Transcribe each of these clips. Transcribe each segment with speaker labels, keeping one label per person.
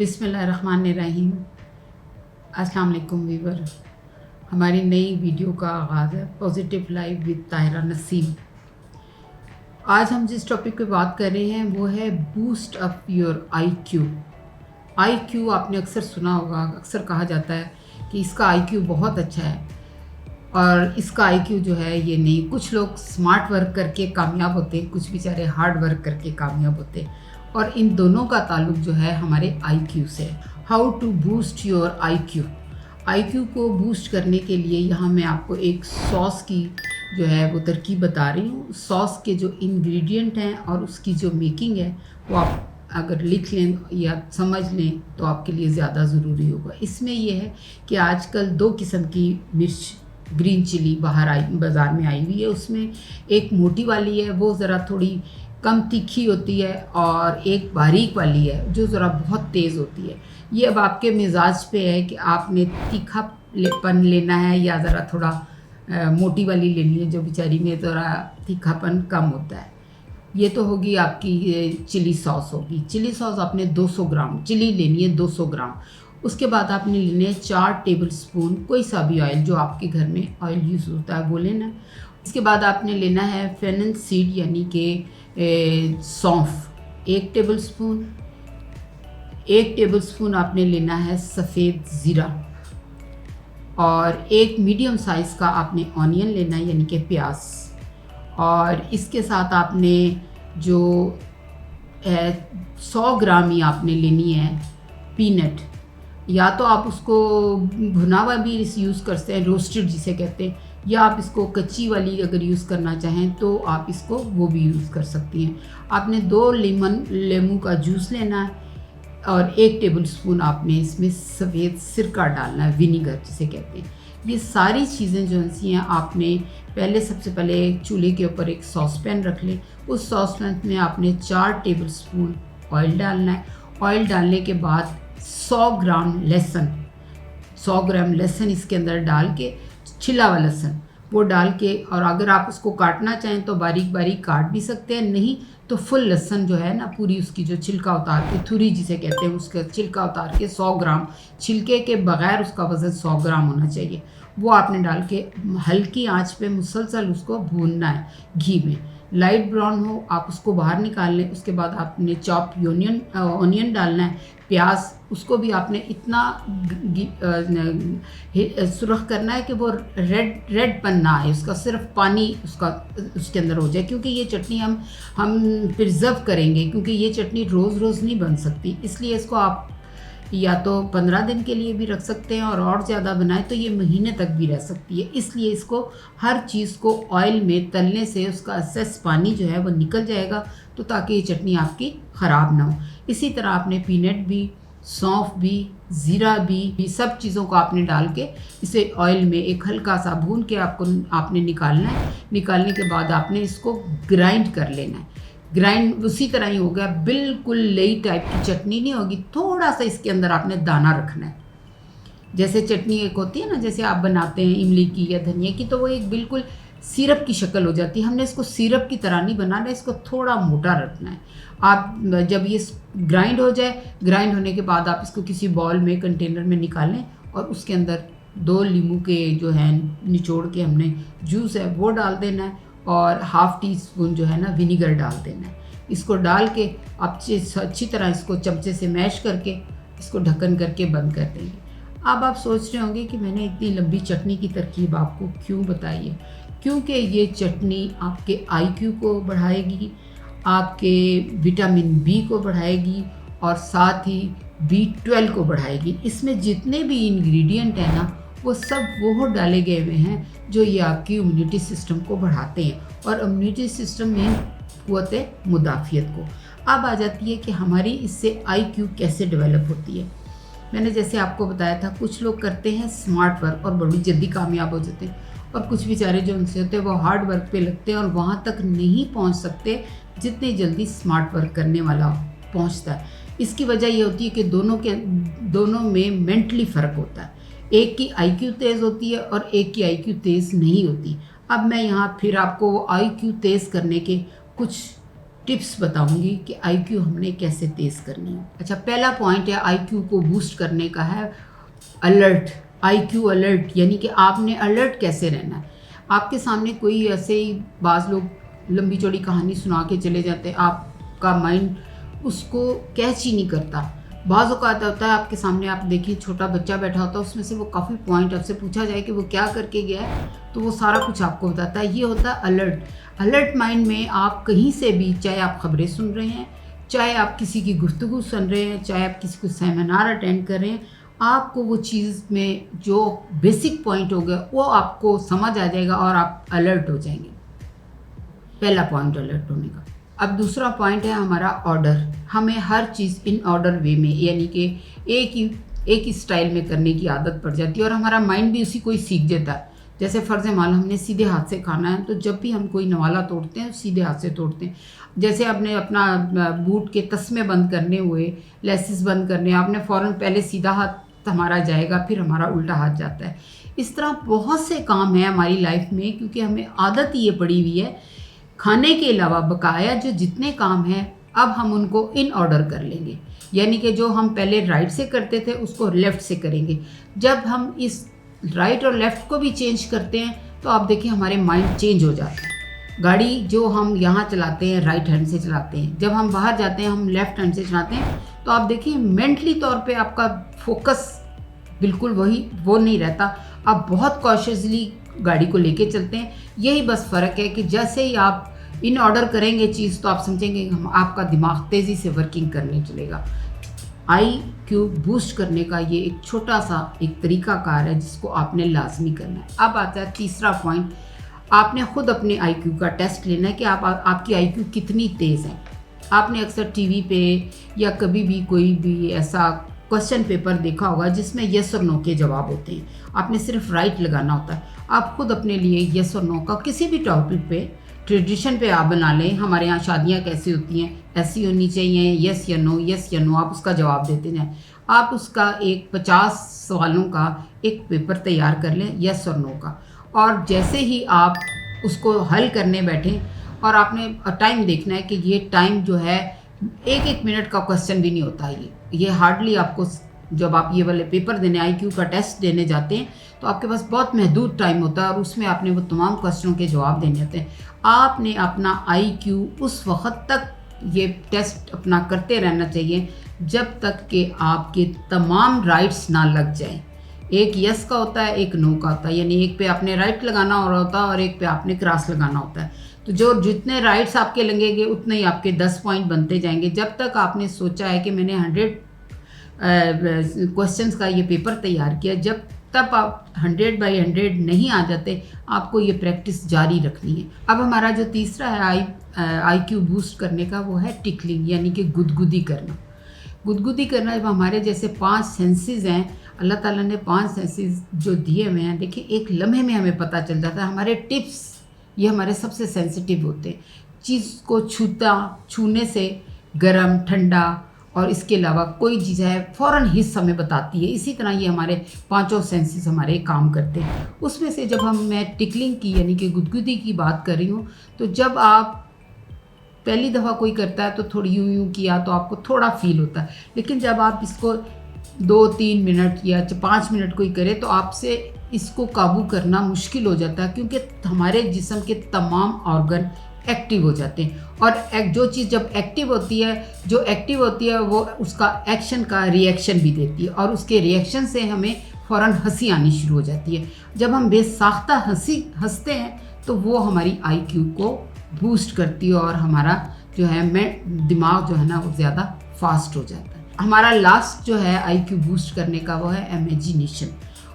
Speaker 1: बिस्मिल्लाहिर्रहमानिर्रहीम। अस्सलाम वालेकुम वीवर। हमारी नई वीडियो का आगाज़ है positive life with Tahira Naseem. आज हम जिस टॉपिक पे बात कर रहे हैं वो है boost up your IQ. IQ आपने अक्सर सुना होगा, अक्सर कहा जाता है कि इसका आईक्यू बहुत अच्छा है और इसका आईक्यू जो है ये नहीं। कुछ लोग स्मार्ट वर्क करके कामयाब होते हैं, कुछ बेचारे हार्ड वर्क करके कामयाब होते हैं, और इन दोनों का ताल्लुक जो है हमारे आईक्यू से। How to boost your IQ. IQ को बूस्ट करने के लिए यहाँ मैं आपको एक सॉस की जो है वो तरकीब बता रही हूँ। सॉस के जो इंग्रेडिएंट हैं और उसकी जो मेकिंग है वो आप अगर लिख लें या समझ लें तो आपके लिए ज़्यादा ज़रूरी होगा। इसमें यह है कि आजकल 2 किस्म की मिर्च ग्रीन चिली बाज़ार में आई हुई है। उसमें एक मोटी वाली है, वो ज़रा थोड़ी कम तीखी होती है, और एक बारीक वाली है जो ज़रा बहुत तेज़ होती है। ये अब आपके मिजाज पे है कि आपने तीखापन लेना है या ज़रा थोड़ा मोटी वाली लेनी है जो बेचारी में ज़रा तीखापन कम होता है। ये तो होगी आपकी चिली सॉस होगी। चिली सॉस आपने 200 ग्राम चिली लेनी है, 200 ग्राम। उसके बाद आपने लेने हैं 4 टेबल स्पून कोई सा भी ऑयल जो आपके घर में ऑयल यूज़ होता है वो लेना है। इसके बाद आपने लेना है फेनल सीड यानी कि सौंफ 1 टेबल स्पून। 1 टेबल स्पून आपने लेना है सफ़ेद ज़ीरा, और 1 मीडियम साइज़ का आपने ऑनियन लेना है यानी कि प्याज। और इसके साथ आपने जो 100 ग्राम ही आपने लेनी है पीनट, या तो आप उसको भुना हुआ भी यूज़ करते हैं, रोस्टेड जिसे कहते हैं, या आप इसको कच्ची वाली अगर यूज़ करना चाहें तो आप इसको वो भी यूज़ कर सकती हैं। आपने 2 लेमू का जूस लेना है, और 1 टेबल स्पून आपने इसमें सफ़ेद सिरका डालना है, विनीगर जिसे कहते हैं। ये सारी चीज़ें जो हैं आपने पहले सबसे पहले चूल्हे के ऊपर एक सॉस पैन रख लें। उस सॉस पैन में आपने 4 टेबल स्पून ऑयल डालना है। ऑयल डालने के बाद 100 ग्राम लहसुन इसके अंदर डाल के, छिला हुआ लहसुन वो डाल के, और अगर आप उसको काटना चाहें तो बारीक बारीक काट भी सकते हैं, नहीं तो फुल लहसुन जो है ना पूरी उसकी जो छिलका उतार के, थुरी जिसे कहते हैं, उसका छिलका उतार के 100 ग्राम, छिलके के बगैर उसका वज़न 100 ग्राम होना चाहिए, वो आपने डाल के हल्की आंच पे मुसलसल उसको भूनना है घी में। लाइट ब्राउन हो आप उसको बाहर निकाल लें। उसके बाद आपने चॉप ऑनियन डालना है, प्याज, उसको भी आपने इतना सुरख करना है कि वो रेडपन ना आए, उसका सिर्फ पानी उसके अंदर हो जाए, क्योंकि ये चटनी हम प्रिजर्व करेंगे, क्योंकि ये चटनी रोज़ रोज़ नहीं बन सकती। इसलिए इसको आप या तो 15 दिन के लिए भी रख सकते हैं, और ज़्यादा बनाएं तो ये महीने तक भी रह सकती है। इसलिए इसको हर चीज़ को ऑयल में तलने से उसका एक्सेस पानी जो है वो निकल जाएगा, तो ताकि ये चटनी आपकी ख़राब ना हो। इसी तरह आपने पीनट भी, सौंफ भी, ज़ीरा भी सब चीज़ों को आपने डाल के इसे ऑयल में एक हल्का सा भून के आपने निकालना है। निकालने के बाद आपने इसको ग्राइंड कर लेना है। ग्राइंड उसी तरह ही होगा, बिल्कुल नई टाइप की चटनी नहीं होगी। थोड़ा सा इसके अंदर आपने दाना रखना है। जैसे चटनी एक होती है ना, जैसे आप बनाते हैं इमली की या धनिया की, तो वो एक बिल्कुल सिरप की शक्ल हो जाती है। हमने इसको सिरप की तरह नहीं बनाना, इसको थोड़ा मोटा रखना है। आप जब ये ग्राइंड हो जाए, ग्राइंड होने के बाद आप इसको किसी बॉल में, कंटेनर में निकालें, और उसके अंदर 2 नींबू के जो है निचोड़ के हमने जूस है वो डाल देना है, और ½ टीस्पून जो है ना विनीगर डाल देना है। इसको डाल के आप अच्छी तरह इसको चमचे से मैश करके इसको ढक्कन करके बंद कर देंगे। अब आप सोच रहे होंगे कि मैंने इतनी लंबी चटनी की तरकीब आपको क्यों बताई है। क्योंकि ये चटनी आपके आईक्यू को बढ़ाएगी, आपके विटामिन बी को बढ़ाएगी, और साथ ही B12 को बढ़ाएगी। इसमें जितने भी इंग्रेडिएंट हैं ना वो सब वो डाले गए हुए हैं जो ये आपकी इम्यूनिटी सिस्टम को बढ़ाते हैं, और इम्यूनिटी सिस्टम में क़ुव्वत मुदाफ़ियत को। अब आ जाती है कि हमारी इससे आईक्यू कैसे डेवलप होती है। मैंने जैसे आपको बताया था, कुछ लोग करते हैं स्मार्ट वर्क और बड़ी जल्दी कामयाब हो जाते हैं, और कुछ बेचारे जो उनसे होते हैं वो हार्ड वर्क पे लगते हैं और वहाँ तक नहीं पहुँच सकते जितनी जल्दी स्मार्ट वर्क करने वाला पहुँचता है। इसकी वजह ये होती है कि दोनों में मेंटली फ़र्क होता है। एक की आईक्यू तेज़ होती है और एक की आईक्यू तेज़ नहीं होती। अब मैं यहाँ फिर आपको आईक्यू तेज़ करने के कुछ टिप्स बताऊंगी कि आईक्यू हमने कैसे तेज़ करनी है। अच्छा, पहला पॉइंट है आईक्यू को बूस्ट करने का है अलर्ट। आईक्यू अलर्ट यानी कि आपने अलर्ट कैसे रहना है। आपके सामने कोई ऐसे ही बाज़ लोग लंबी चौड़ी कहानी सुना के चले जाते हैं, आपका माइंड उसको कैच ही नहीं करता। बाज़ औक़ात होता है आपके सामने, आप देखिए छोटा बच्चा बैठा होता है, उसमें से वो काफ़ी पॉइंट आपसे पूछा जाए कि वो क्या करके गया है तो वो सारा कुछ आपको बताता है। ये होता है अलर्ट। अलर्ट माइंड में आप कहीं से भी, चाहे आप खबरें सुन रहे हैं, चाहे आप किसी की गुफ्तगू सुन रहे हैं, चाहे आप किसी को सेमिनार अटेंड कर रहे हैं, आपको वो चीज़ में जो बेसिक पॉइंट होगा वो आपको समझ आ जाएगा और आप अलर्ट हो जाएंगे। पहला पॉइंट अलर्ट होने का। अब दूसरा पॉइंट है हमारा ऑर्डर। हमें हर चीज़ इन ऑर्डर वे में, यानी कि एक ही स्टाइल में करने की आदत पड़ जाती है और हमारा माइंड भी उसी को ही सीख जाता है। जैसे फ़र्ज़ मान हमने सीधे हाथ से खाना है तो जब भी हम कोई नवाला तोड़ते हैं सीधे हाथ से तोड़ते हैं। जैसे आपने अपना बूट के तस्मे बंद करने हुए, लेसिस बंद करने, आपने फ़ौरन पहले सीधा हाथ हमारा जाएगा, फिर हमारा उल्टा हाथ जाता है। इस तरह बहुत से काम हैं हमारी लाइफ में, क्योंकि हमें आदत ही ये पड़ी हुई है। खाने के अलावा बकाया जो जितने काम हैं अब हम उनको इन ऑर्डर कर लेंगे, यानी कि जो हम पहले राइट से करते थे उसको लेफ़्ट से करेंगे। जब हम इस राइट और लेफ़्ट को भी चेंज करते हैं तो आप देखिए हमारे माइंड चेंज हो जाता है। गाड़ी जो हम यहाँ चलाते हैं राइट हैंड से चलाते हैं, जब हम बाहर जाते हैं हम लेफ़्ट हैंड से चलाते हैं, तो आप देखिए मेंटली तौर पे आपका फोकस बिल्कुल वो नहीं रहता। आप बहुत कॉशियसली गाड़ी को लेके चलते हैं। यही बस फ़र्क है कि जैसे ही आप इन ऑर्डर करेंगे चीज़ तो आप समझेंगे हम आपका दिमाग तेज़ी से वर्किंग करने चलेगा। आईक्यू बूस्ट करने का ये एक छोटा सा एक तरीकाकार है जिसको आपने लाजमी करना है। अब आता है तीसरा पॉइंट, आपने ख़ुद अपने आईक्यू का टेस्ट लेना है कि आपकी आईक्यू कितनी तेज़ है। आपने अक्सर टीवी पे या कभी भी कोई भी ऐसा क्वेश्चन पेपर देखा होगा जिसमें येस और नो के जवाब होते हैं, आपने सिर्फ राइट लगाना होता है। आप खुद अपने लिए येस और नो का किसी भी टॉपिक पे, ट्रेडिशन पे आप बना लें। हमारे यहाँ शादियाँ कैसी होती हैं, ऐसी होनी चाहिए, येस या नो, आप उसका जवाब देते जाएं। आप उसका एक 50 सवालों का एक पेपर तैयार कर लें येस और नो का, और जैसे ही आप उसको हल करने बैठें और आपने टाइम देखना है कि ये टाइम जो है 1-1 मिनट का क्वेश्चन भी नहीं होता। ये हार्डली आपको, जब आप ये वाले पेपर देने, आईक्यू का टेस्ट देने जाते हैं तो आपके पास बहुत महदूद टाइम होता है और उसमें आपने वो तमाम क्वेश्चनों के जवाब देने होते हैं। आपने अपना आईक्यू उस वक्त तक ये टेस्ट अपना करते रहना चाहिए जब तक कि आपके तमाम राइट्स ना लग जाएं। एक यस का होता है, एक नो का होता है, यानी एक पे आपने राइट लगाना होता है और एक पे आपने क्रॉस लगाना होता है। तो जो जितने राइट्स आपके लगेंगे उतने ही आपके 10 पॉइंट बनते जाएंगे। जब तक आपने सोचा है कि मैंने 100 क्वेश्चंस का ये पेपर तैयार किया, जब तब आप 100/100 नहीं आ जाते, आपको ये प्रैक्टिस जारी रखनी है। अब हमारा जो तीसरा है आईक्यू बूस्ट करने का, वो है टिकलिंग, यानी कि गुदगुदी करना। गुदगुदी करना, जब हमारे जैसे 5 सेंसेस हैं, अल्लाह ताला ने 5 सेंसेस जो दिए हुए हैं, देखिए एक लम्हे में हमें पता चल जाता है। हमारे टिप्स ये हमारे सबसे सेंसिटिव होते हैं। चीज़ को छूने से गरम, ठंडा और इसके अलावा कोई चीज़ है फ़ौरन हिस्स हमें बताती है। इसी तरह ये हमारे 5 सेंसेस हमारे काम करते हैं। उसमें से जब मैं टिकलिंग की यानी कि गुदगुदी की बात कर रही हूँ, तो जब आप पहली दफ़ा कोई करता है तो थोड़ी यूँ किया तो आपको थोड़ा फील होता है, लेकिन जब आप इसको 2-3 मिनट या 5 मिनट कोई करे तो आपसे इसको काबू करना मुश्किल हो जाता है, क्योंकि हमारे जिस्म के तमाम ऑर्गन एक्टिव हो जाते हैं। और जो चीज़ जब एक्टिव होती है वो उसका एक्शन का रिएक्शन भी देती है, और उसके रिएक्शन से हमें फ़ौरन हंसी आनी शुरू हो जाती है। जब हम बेसाख्ता हंसते हैं तो वो हमारी आईक्यू को बूस्ट करती है और हमारा जो है दिमाग जो है ना वो ज़्यादा फास्ट हो जाता है। हमारा लास्ट जो है आईक्यू बूस्ट करने का वो है इमेजिनेशन।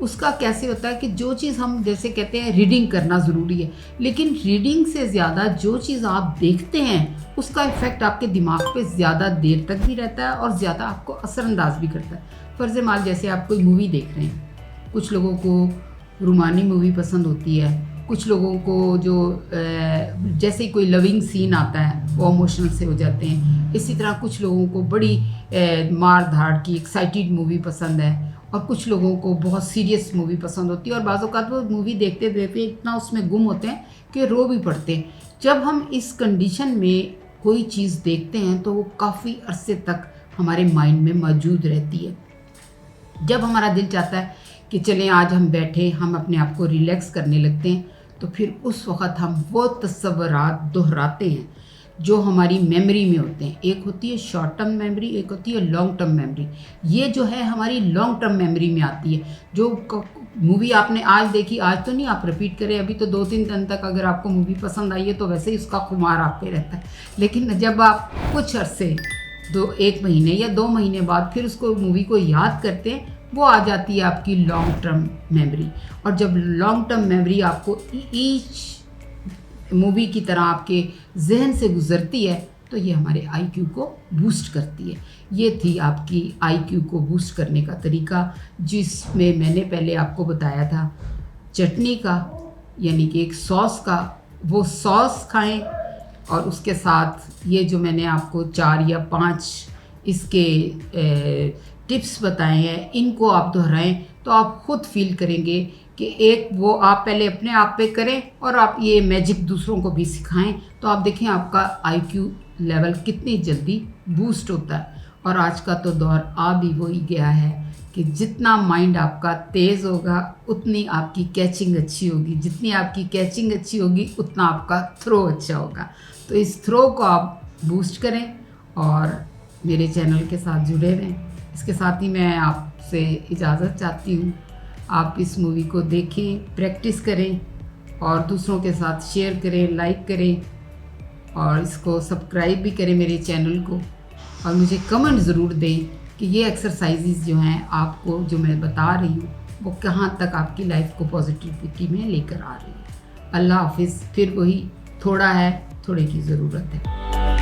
Speaker 1: उसका कैसे होता है कि जो चीज़ हम जैसे कहते हैं रीडिंग करना ज़रूरी है, लेकिन रीडिंग से ज़्यादा जो चीज़ आप देखते हैं उसका इफ़ेक्ट आपके दिमाग पे ज़्यादा देर तक भी रहता है और ज़्यादा आपको असरअंदाज भी करता है। फ़र्ज़ मान जैसे आप कोई मूवी देख रहे हैं, कुछ लोगों को रोमानी मूवी पसंद होती है, कुछ लोगों को जो जैसे ही कोई लविंग सीन आता है वो इमोशनल से हो जाते हैं। इसी तरह कुछ लोगों को बड़ी मार धाड़ की एक्साइटेड मूवी पसंद है, और कुछ लोगों को बहुत सीरियस मूवी पसंद होती है, और बाज़ औक़ात वो मूवी देखते देखते इतना उसमें गुम होते हैं कि रो भी पड़ते हैं। जब हम इस कंडीशन में कोई चीज़ देखते हैं तो वो काफ़ी अरसे तक हमारे माइंड में मौजूद रहती है। जब हमारा दिल चाहता है कि चलें आज हम बैठे, हम अपने आप को रिलैक्स करने लगते हैं, तो फिर उस वक़्त हम वो तस्वुरात दोहराते हैं जो हमारी मेमोरी में होते हैं। एक होती है शॉर्ट टर्म मेमोरी, एक होती है लॉन्ग टर्म मेमोरी। ये जो है हमारी लॉन्ग टर्म मेमोरी में आती है। जो मूवी आपने आज देखी, आज तो नहीं आप रिपीट करें, अभी तो 2-3 दिन तक अगर आपको मूवी पसंद आई है तो वैसे ही उसका खुमार आप पे रहता है। लेकिन जब आप कुछ अरसे 1 महीने या 2 महीने बाद फिर उसको मूवी को याद करते हैं, वो आ जाती है आपकी लॉन्ग टर्म मेमोरी। और जब लॉन्ग टर्म मेमोरी आपको ईच मूवी की तरह आपके जहन से गुजरती है तो ये हमारे आईक्यू को बूस्ट करती है। ये थी आपकी आईक्यू को बूस्ट करने का तरीका, जिसमें मैंने पहले आपको बताया था चटनी का, यानी कि एक सॉस का, वो सॉस खाएं और उसके साथ ये जो मैंने आपको 4 या 5 इसके टिप्स बताए हैं, इनको आप दोहराएं तो आप खुद फील करेंगे कि एक वो आप पहले अपने आप पे करें और आप ये मैजिक दूसरों को भी सिखाएं, तो आप देखें आपका आईक्यू लेवल कितनी जल्दी बूस्ट होता है। और आज का तो दौर आ भी वही गया है कि जितना माइंड आपका तेज़ होगा उतनी आपकी कैचिंग अच्छी होगी, जितनी आपकी कैचिंग अच्छी होगी उतना आपका थ्रो अच्छा होगा। तो इस थ्रो को आप बूस्ट करें और मेरे चैनल के साथ जुड़े रहें। इसके साथ ही मैं आपसे इजाज़त चाहती हूँ। आप इस मूवी को देखें, प्रैक्टिस करें और दूसरों के साथ शेयर करें, लाइक करें और इसको सब्सक्राइब भी करें मेरे चैनल को। और मुझे कमेंट ज़रूर दें कि ये एक्सरसाइजेज़ जो हैं आपको जो मैं बता रही हूँ वो कहाँ तक आपकी लाइफ को पॉजिटिविटी में लेकर आ रही है। अल्लाह हाफिज़। फिर वही थोड़ा है, थोड़े की ज़रूरत है।